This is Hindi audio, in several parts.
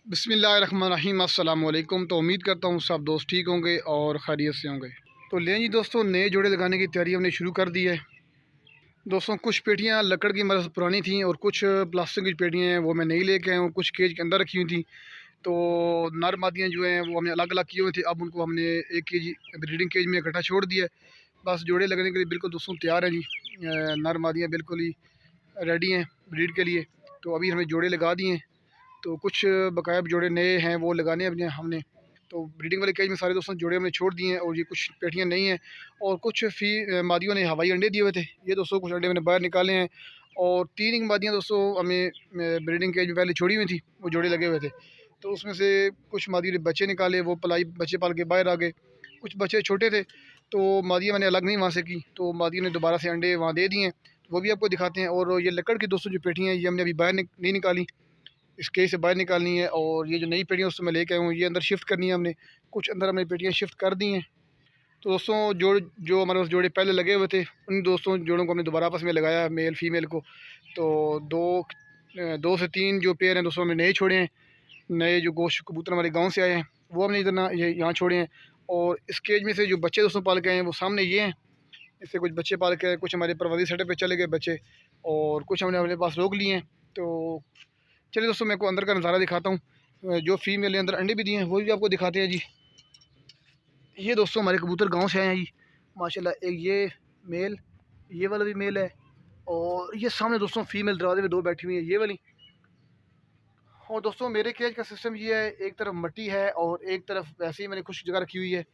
बिस्मिल्लाहिर्रहमानिर्रहीम अस्सलाम वालेकुम। तो उम्मीद करता हूँ सब दोस्त ठीक होंगे और खैरियत से होंगे। तो लें जी दोस्तों, नए जोड़े लगाने की तैयारी हमने शुरू कर दी है। दोस्तों, कुछ पेटियाँ लकड़ की मदद से पुरानी थी और कुछ प्लास्टिक की पेटियाँ हैं वो मैं नई लेके आया हूँ, कुछ केज के अंदर रखी हुई थी। तो नर मादियाँ जो हैं वो हमने अलग अलग किए हुए थे, अब उनको हमने एक केजी ब्रीडिंग केज में इकट्ठा छोड़ दिया है। बस जोड़े लगने के लिए बिल्कुल दोस्तों तैयार हैं जी। नर मादियाँ बिल्कुल ही रेडी हैं ब्रीड के लिए। तो अभी हमने जोड़े लगा दिए हैं, तो कुछ बकाया जोड़े नए हैं वो लगाने हैं अपने हमने। तो ब्रीडिंग वाले केज में सारे दोस्तों जोड़े हमने छोड़ दिए हैं और ये कुछ पेटियाँ नहीं हैं। और कुछ मादियों ने हवाई अंडे दिए हुए थे, ये दोस्तों कुछ अंडे मैंने बाहर निकाले हैं। और 3 मादियाँ दोस्तों हमें ब्रीडिंग केज में पहले छोड़ी हुई थी, वो जोड़े लगे हुए थे। तो उसमें से कुछ मादियों ने बच्चे निकाले, वो पलाई बच्चे पाल के बाहर आ गए। कुछ बच्चे छोटे थे तो मादियाँ मैंने अलग नहीं वहाँ से की, तो मादियों ने दोबारा से अंडे वहाँ दे दिए हैं, वो भी आपको दिखाते हैं। और ये लकड़ की दोस्तों जो पेटियाँ हैं ये हमने अभी बाहर नहीं निकाली, इस केज से बाहर निकालनी है। और ये जो नई पेटियाँ उसमें मैं लेके आया हूँ ये अंदर शिफ्ट करनी है हमने। कुछ अंदर हमने पेटियाँ शिफ्ट कर दी हैं। तो दोस्तों जो हमारे पास जोड़े पहले लगे हुए थे उन दोस्तों जोड़ों को हमने दोबारा आपस में लगाया, मेल फीमेल को। तो दो से तीन जो पेयर हैं दोस्तों हमने नए छोड़े हैं। नए जो गोश्त कबूतर हमारे गाँव से आए हैं वो हमने इधर ना यहाँ छोड़े हैं। और इस केज में से जो बच्चे दोस्तों पाल के आए हैं वो सामने ये हैं। इससे कुछ बच्चे पाल के, कुछ हमारे परवरिश सेटअप पे चले गए बच्चे और कुछ हमने अपने पास रोक लिए हैं। तो चलिए दोस्तों, मैं आपको अंदर का नज़ारा दिखाता हूँ। जो फीमेल ने अंदर अंडे भी दिए हैं वो भी आपको दिखाते हैं जी। ये दोस्तों हमारे कबूतर गांव से आए हैं जी माशाल्लाह। एक ये मेल, ये वाला भी मेल है। और ये सामने दोस्तों फीमेल दरवाजे में दो बैठी हुई है, ये वाली। और दोस्तों मेरे केज का सिस्टम ये है, एक तरफ मट्टी है और एक तरफ वैसे ही मैंने कुछ जगह रखी हुई है।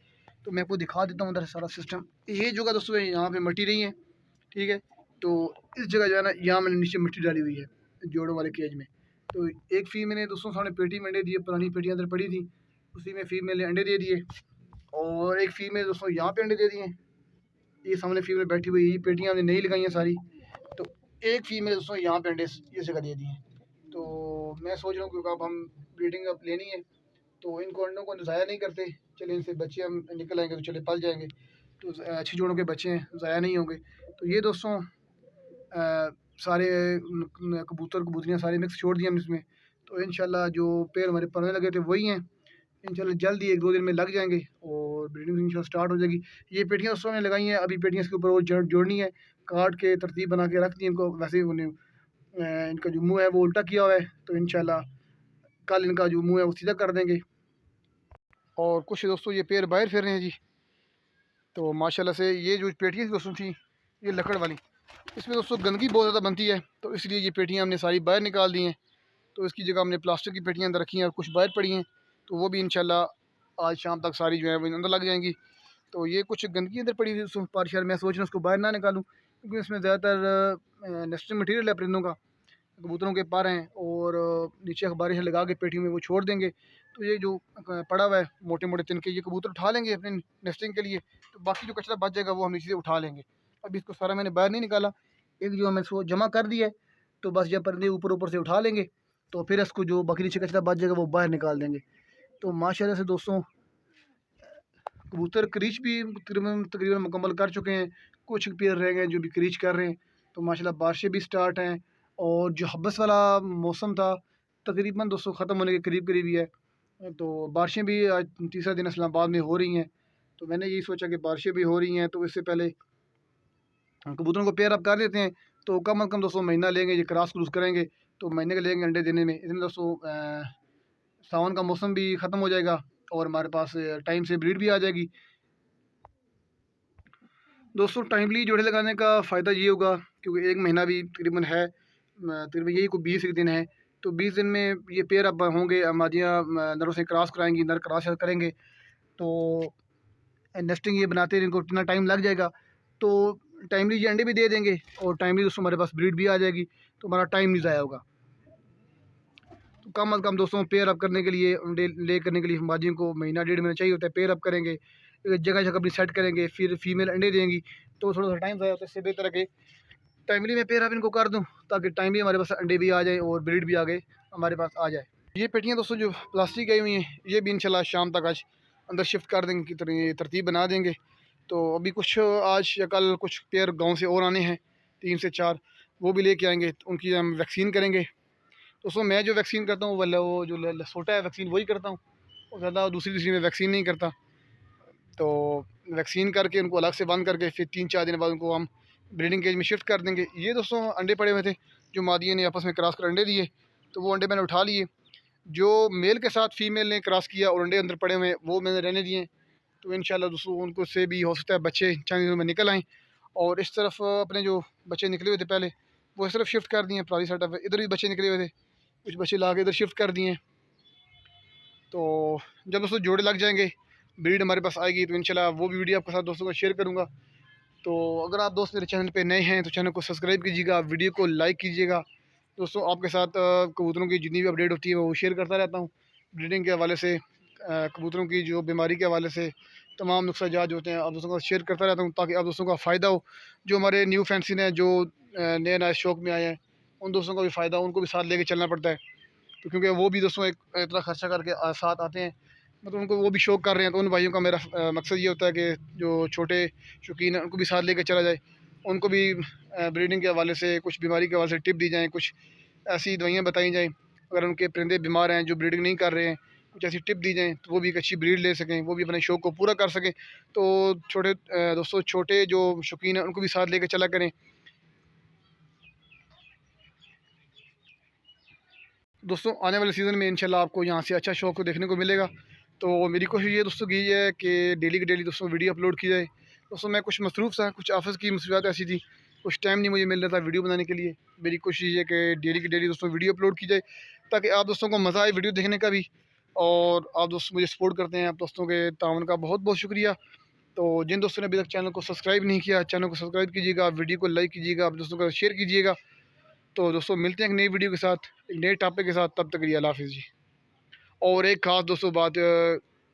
तो मैं आपको दिखा देता हूँ अंदर सारा सिस्टम। ये जगह दोस्तों यहाँ पे मट्टी नहीं है, ठीक है। तो इस जगह जो है ना, यहाँ मैंने नीचे मिट्टी डाली हुई है जोड़ों वाले केज में। तो एक फीमेल ने दोस्तों सामने पेटी में अंडे दिए, पुरानी पेटियाँ अंदर पड़ी थी, उसी में फीमेल ने अंडे दे दिए। और एक फीमेल दोस्तों यहाँ पे अंडे दे दिए। ये सामने फीमेल बैठी हुई, ये पेटियाँ हमने नहीं लगाई हैं सारी। तो एक फीमेल दोस्तों यहाँ पे अंडे इस जगह दे दिए। तो मैं सोच रहा हूँ क्योंकि अब हम ब्रीडिंग अब लेनी है तो इनको अंडों को ज़ाया नहीं करते, चले इनसे बच्चे हम निकल आएंगे तो चले पल जाएंगे। तो अच्छी जोड़ों के बच्चे हैं, ज़ाया नहीं होंगे। तो ये दोस्तों सारे कबूतर कबूतरियाँ सारे मिक्स छोड़ दिए हम इसमें। तो इंशाल्लाह जो पेड़ हमारे पलने लगे थे वही हैं, इंशाल्लाह जल्द ही 1-2 दिन में लग जाएंगे और ब्रीडिंग इंशाल्लाह स्टार्ट हो जाएगी। ये पेटियाँ दोस्तों ने लगाई हैं, अभी पेटियाँ इसके ऊपर और जोड़नी है, काट के तरतीब बना के रख दी इनको। वैसे ही उन्हें इनका जो मुँह है वो उल्टा किया हुआ है, तो इंशाल्लाह कल इनका जो मुँह है वो सीधा कर देंगे। और कुछ दोस्तों ये पेड़ बाहर फिर रहे हैं जी। तो माशाल्लाह से ये जो पेटियाँ दोस्तों थी ये लकड़ वाली, इसमें दोस्तों गंदगी बहुत ज़्यादा बनती है, तो इसलिए ये पेटियाँ हमने सारी बाहर निकाल दी हैं। तो इसकी जगह हमने प्लास्टिक की पेटियाँ अंदर रखी हैं और कुछ बाहर पड़ी हैं। तो वो भी इंशाल्लाह आज शाम तक सारी जो है वो अंदर लग जाएंगी। तो ये कुछ गंदगी अंदर पड़ी हुई पार्शियल, मैं सोच रहा हूँ उसको बाहर ना निकालूँ क्योंकि इसमें ज़्यादातर नेस्टिंग मटीरियल है परिंदों का, कबूतरों के पर हैं। और नीचे अखबार से लगा के पेटी में वो छोड़ देंगे। तो ये जो पड़ा हुआ है मोटे मोटे तिनके, ये कबूतर उठा लेंगे अपने नेस्टिंग के लिए। तो बाकी जो कचरा बच जाएगा वो हम नीचे से उठा लेंगे। अभी इसको सारा मैंने बाहर नहीं निकाला, एक जो हमें इसको जमा कर दिया है। तो बस जब परिंदे ऊपर ऊपर से उठा लेंगे तो फिर इसको जो बाकी नीचे कचरा बच जाएगा वो बाहर निकाल देंगे। तो माशाल्लाह से दोस्तों कबूतर क्रीच भी तकरीबन तकरीबन मुकम्मल कर चुके हैं, कुछ पेयर रह गए हैं जो भी क्रीच कर रहे हैं। तो माशाल्लाह बारिशें भी स्टार्ट हैं और जो हब्बस वाला मौसम था तकरीबन दोस्तों ख़त्म होने के करीब करीब ही है। तो बारिशें भी आज तीसरा दिन इस्लामाबाद में हो रही हैं। तो मैंने यही सोचा कि बारिशें भी हो रही हैं तो इससे पहले कबूतरों को पेयर अप कर लेते हैं। तो कम अज़ कम दोस्तों महीना लेंगे, ये क्रॉस क्रूस करेंगे तो महीने के लेंगे अंडे देने में। इसमें दोस्तों सावन का मौसम भी ख़त्म हो जाएगा और हमारे पास टाइम से ब्रीड भी आ जाएगी। दोस्तों टाइमली जोड़े लगाने का फ़ायदा ये होगा क्योंकि 1 महीना भी तकरीबन है, तकरीबन यही कोई 20 एक दिन है। तो 20 दिन में ये पेयर अब होंगे, मादियाँ नरों से क्रॉस कराएँगी, नर क्रॉस करेंगे। तो नेस्टिंग ये बनाते हैं इनको इतना टाइम लग जाएगा। तो टाइमली ये अंडे भी दे देंगे और टाइमली दोस्तों हमारे पास ब्रीड भी आ जाएगी, तो हमारा टाइम नहीं ज़ाया होगा। तो कम अज़ कम दोस्तों पेयर अप करने के लिए, अंडे ले करने के लिए मादियों को महीना 1.5 महीना चाहिए होता है। पेयर अप करेंगे, जगह जगह अपनी सेट करेंगे, फिर फीमेल अंडे देंगी तो थोड़ा सा टाइम ज़ाया होता है। इससे बेहतर है कि टाइमली मैं पेयर अप इनको कर दूँ ताकि टाइमली हमारे पास अंडे भी आ जाए और ब्रीड भी आगे हमारे पास आ जाए। ये पेटियाँ दोस्तों जो प्लास्टिक आई हुई हैं ये भी इंशाल्लाह शाम तक आज अंदर शिफ्ट कर देंगे की तरतीब बना देंगे। तो अभी कुछ आज या कल कुछ पेयर गाँव से और आने हैं, 3 से 4, वो भी लेके आएंगे, तो उनकी हम वैक्सीन करेंगे। दोस्तों मैं जो वैक्सीन करता हूँ वो जो लसोटा है वैक्सीन वही करता हूँ, और ज़्यादा दूसरी दूसरी में वैक्सीन नहीं करता। तो वैक्सीन करके उनको अलग से बंद करके फिर 3-4 दिन बाद उनको हम ब्रीडिंग केज में शिफ्ट कर देंगे। ये दोस्तों अंडे पड़े हुए थे जो मादियों ने आपस में क्रॉस कर अंडे दिए, तो वो अंडे मैंने उठा लिए। जो मेल के साथ फीमेल ने क्रॉस किया और अंडे अंदर पड़े हुए हैं वो मैंने रहने दिए। तो इंशाल्लाह दोस्तों उनको से भी हो सकता है बच्चे चंद दिनों में निकल आएँ। और इस तरफ अपने जो बच्चे निकले हुए थे पहले वो इस तरफ शिफ्ट कर दिए पराली सेटअप है, इधर भी बच्चे निकले हुए थे, कुछ बच्चे ला के इधर शिफ्ट कर दिए। तो जब दोस्तों जोड़े लग जाएंगे, ब्रीड हमारे पास आएगी, तो इंशाल्लाह वो भी वीडियो आपके साथ दोस्तों को शेयर करूँगा। तो अगर आप दोस्त मेरे चैनल पे नए हैं तो चैनल को सब्सक्राइब कीजिएगा, वीडियो को लाइक कीजिएगा। दोस्तों आपके साथ कबूतरों की जितनी भी अपडेट होती है वो शेयर करता रहता हूँ। ब्रीडिंग के हवाले से, कबूतरों की जो बीमारी के हवाले से तमाम नुस्खा जात होते हैं आप दोस्तों को शेयर करता रहता हूँ, ताकि आप दोस्तों का फ़ायदा हो। जो हमारे न्यू फैंसिन हैं, जो नए नए शौक में आए हैं, उन दोस्तों का भी फ़ायदा हो, उनको भी साथ लेके चलना पड़ता है। तो क्योंकि वो भी दोस्तों एक इतना खर्चा करके साथ आते हैं, मतलब उनको वो भी शौक कर रहे हैं। तो उन भाइयों का मेरा मकसद ये होता है कि जो छोटे शौकीन हैं उनको भी साथ लेके चला जाए, उनको भी ब्रीडिंग के हवाले से, कुछ बीमारी के हवाले से टिप दी जाएँ, कुछ ऐसी दवाइयाँ बताई जाएँ। अगर उनके परिंदे बीमार हैं जो ब्रीडिंग नहीं कर रहे हैं, कुछ ऐसी टिप दी जाएँ तो वो भी एक अच्छी ब्रीड ले सकें, वो भी अपने शौक को पूरा कर सकें। तो छोटे दोस्तों छोटे जो शौकीन हैं उनको भी साथ लेके चला करें। दोस्तों आने वाले सीज़न में इंशाल्लाह आपको यहाँ से अच्छा शौक देखने को मिलेगा। तो मेरी कोशिश ये दोस्तों की ये है कि डेली की डेली दोस्तों वीडियो अपलोड की जाए। दोस्तों मैं कुछ मसरूफ़ था, कुछ ऑफ़िस की मुसीबत ऐसी थी, कुछ टाइम नहीं मुझे मिल रहा था वीडियो बनाने के लिए। मेरी कोशिश ये है कि डेली की डेली दोस्तों वीडियो अपलोड की जाए, ताकि आप दोस्तों को मज़ा आए वीडियो देखने का भी, और आप दोस्त मुझे सपोर्ट करते हैं, आप दोस्तों के ताउन का बहुत बहुत शुक्रिया। तो जिन दोस्तों ने अभी तक चैनल को सब्सक्राइब नहीं किया, चैनल को सब्सक्राइब कीजिएगा, वीडियो को लाइक कीजिएगा, आप दोस्तों को शेयर कीजिएगा। तो दोस्तों मिलते हैं एक नई वीडियो के साथ, एक नए टॉपिक के साथ, तब तक के लिए अल्लाह हाफ़िज़ जी। और एक ख़ास दोस्तों बात,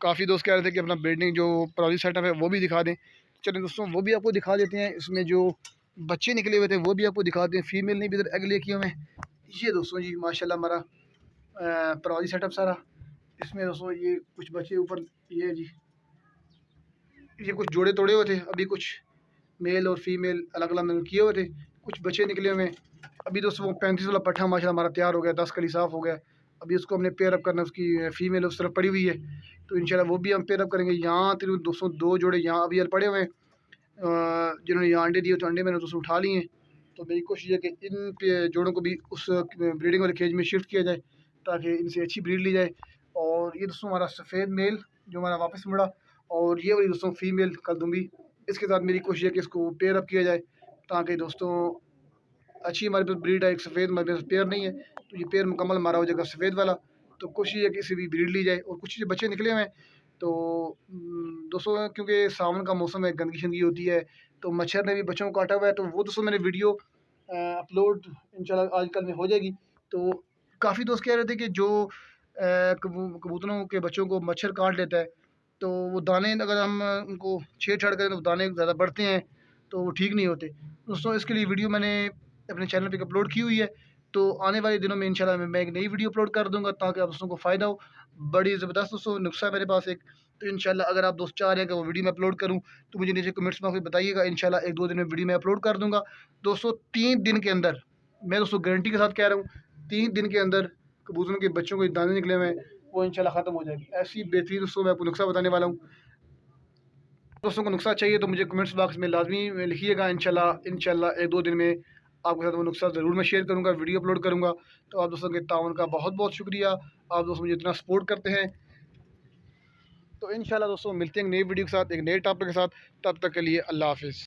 काफ़ी दोस्त कह रहे थे कि अपना ब्रीडिंग जो प्राइवेट सेटअप है वो भी दिखा दें। चलिए दोस्तों वो भी आपको दिखा देते हैं। इसमें जो बच्चे निकले हुए थे वो भी आपको दिखाते हैं। फीमेल ने भी इधर एग ले किए हुए हैं। ये दोस्तों जी माशाल्लाह हमारा प्राइवेट सेटअप सारा। इसमें दोस्तों ये कुछ बच्चे ऊपर, ये है जी, ये कुछ जोड़े तोड़े हुए थे, अभी कुछ मेल और फीमेल अलग अलग मैंने किए हुए थे, कुछ बच्चे निकले हुए हैं। अभी दोस्तों वो 35 वाला पट्ठा माशाल्लाह हमारा तैयार हो गया, 10 कली साफ़ हो गया। अभी उसको हमने पेयर अप करना, उसकी फ़ीमेल उस तरफ पड़ी हुई है, तो इंशाल्लाह वो भी हम पेयर अप करेंगे। यहाँ तकरीबन दोस्तों 2 जोड़े यहाँ अभी पड़े हुए हैं, जिन्होंने यहाँ अंडे दिए, तो अंडे मैंने दोस्तों उठा लिए हैं। तो मेरी कोशिश है कि इन जोड़ों को भी उस ब्रीडिंग वाले केज में शिफ्ट किया जाए, ताकि इनसे अच्छी ब्रीड ली जाए। और ये दोस्तों हमारा सफ़ेद मेल जो हमारा वापस मुड़ा, और ये वाली दोस्तों फ़ीमेल कलदुम्बी, इसके साथ मेरी कोशिश है कि इसको पेयर अप किया जाए, ताकि दोस्तों अच्छी हमारे पास ब्रीड है। एक सफ़ेद हमारे पास पेयर नहीं है, तो ये पेयर मुकम्मल हमारा हो जाएगा सफ़ेद वाला। तो कोशिश है कि इसे भी ब्रीड ली जाए। और कुछ जो बच्चे निकले हुए हैं, तो दोस्तों क्योंकि सावन का मौसम है, गंदगी शंदगी होती है, तो मच्छर ने भी बच्चों को काटा हुआ है। तो वो दोस्तों मैंने वीडियो अपलोड इंशाल्लाह आजकल में हो जाएगी। तो काफ़ी दोस्त कह रहे थे कि जो कबूतरों के बच्चों को मच्छर काट लेता है, तो वो दाने अगर हम उनको छेड़-छाड़ करें तो दाने ज़्यादा बढ़ते हैं, तो वो ठीक नहीं होते। दोस्तों इसके लिए वीडियो मैंने अपने चैनल पे अपलोड की हुई है। तो आने वाले दिनों में इंशाल्लाह मैं एक नई वीडियो अपलोड कर दूँगा, ताकि आप दोस्तों को फ़ायदा हो। बड़ी ज़बरदस्त दोस्तों नुस्ख़ा है मेरे पास एक। तो इंशाल्लाह अगर आप दोस्त चाह रहे हैं कि वो वीडियो मैं अपलोड करूँ, तो मुझे नीचे कमेंट्स में बताइएगा। इंशाल्लाह 1-2 दिन में वीडियो मैं अपलोड कर दूँगा। दोस्तों 3 दिन के अंदर, मैं दोस्तों गारंटी के साथ कह रहा हूँ, 3 दिन के अंदर कबूतरों के बच्चों को दाने निकले हुए हैं, वो इंशाल्लाह ख़त्म हो जाएगी। ऐसी बेहतरीन दोस्तों मैं आपको नुस्ख़ा बताने वाला हूँ। दोस्तों को नुस्ख़ा चाहिए तो मुझे कमेंट्स बॉक्स में लाज़मी लिखिएगा। इंशाल्लाह इंशाल्लाह 1-2 दिन में आपके साथ वो नुस्ख़ा ज़रूर मैं शेयर करूँगा, वीडियो अपलोड करूँगा। तो आप दोस्तों के ताउन का बहुत-बहुत शुक्रिया। आप दोस्त मुझे इतना सपोर्ट करते हैं। तो इंशाल्लाह दोस्तों मिलते हैं एक नई वीडियो के साथ, एक नए टॉपिक के साथ। तब तक के लिए अल्लाह हाफ़िज़।